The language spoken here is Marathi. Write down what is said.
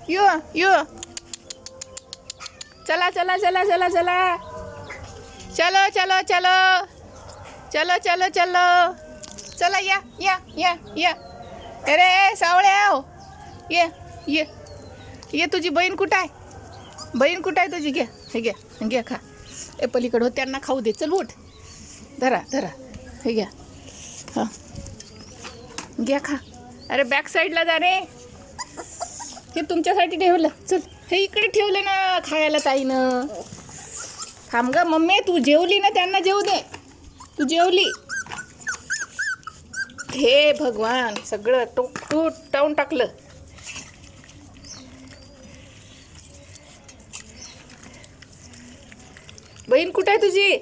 यो यो चला चला चला चला चला चलो चलो चलो चलो चलो चलो चला या अरे सावळ्या ये तुझी बहीण कुठं आहे तुझी घ्या हे घ्या खा ए पलीकडं त्यांना खाऊ दे चल उठ धरा हे घ्या हां घ्या खा अरे बॅक साईडला जा रे हे तुमच्यासाठी ठेवलं चल हे इकडे ठेवलं ना खायला ताईनं थांब ग मम्मी तू जेवली ना त्यांना जेवू दे तू जेवली हे भगवान सगळं टावून टाकलं बहीण कुठं आहे तुझी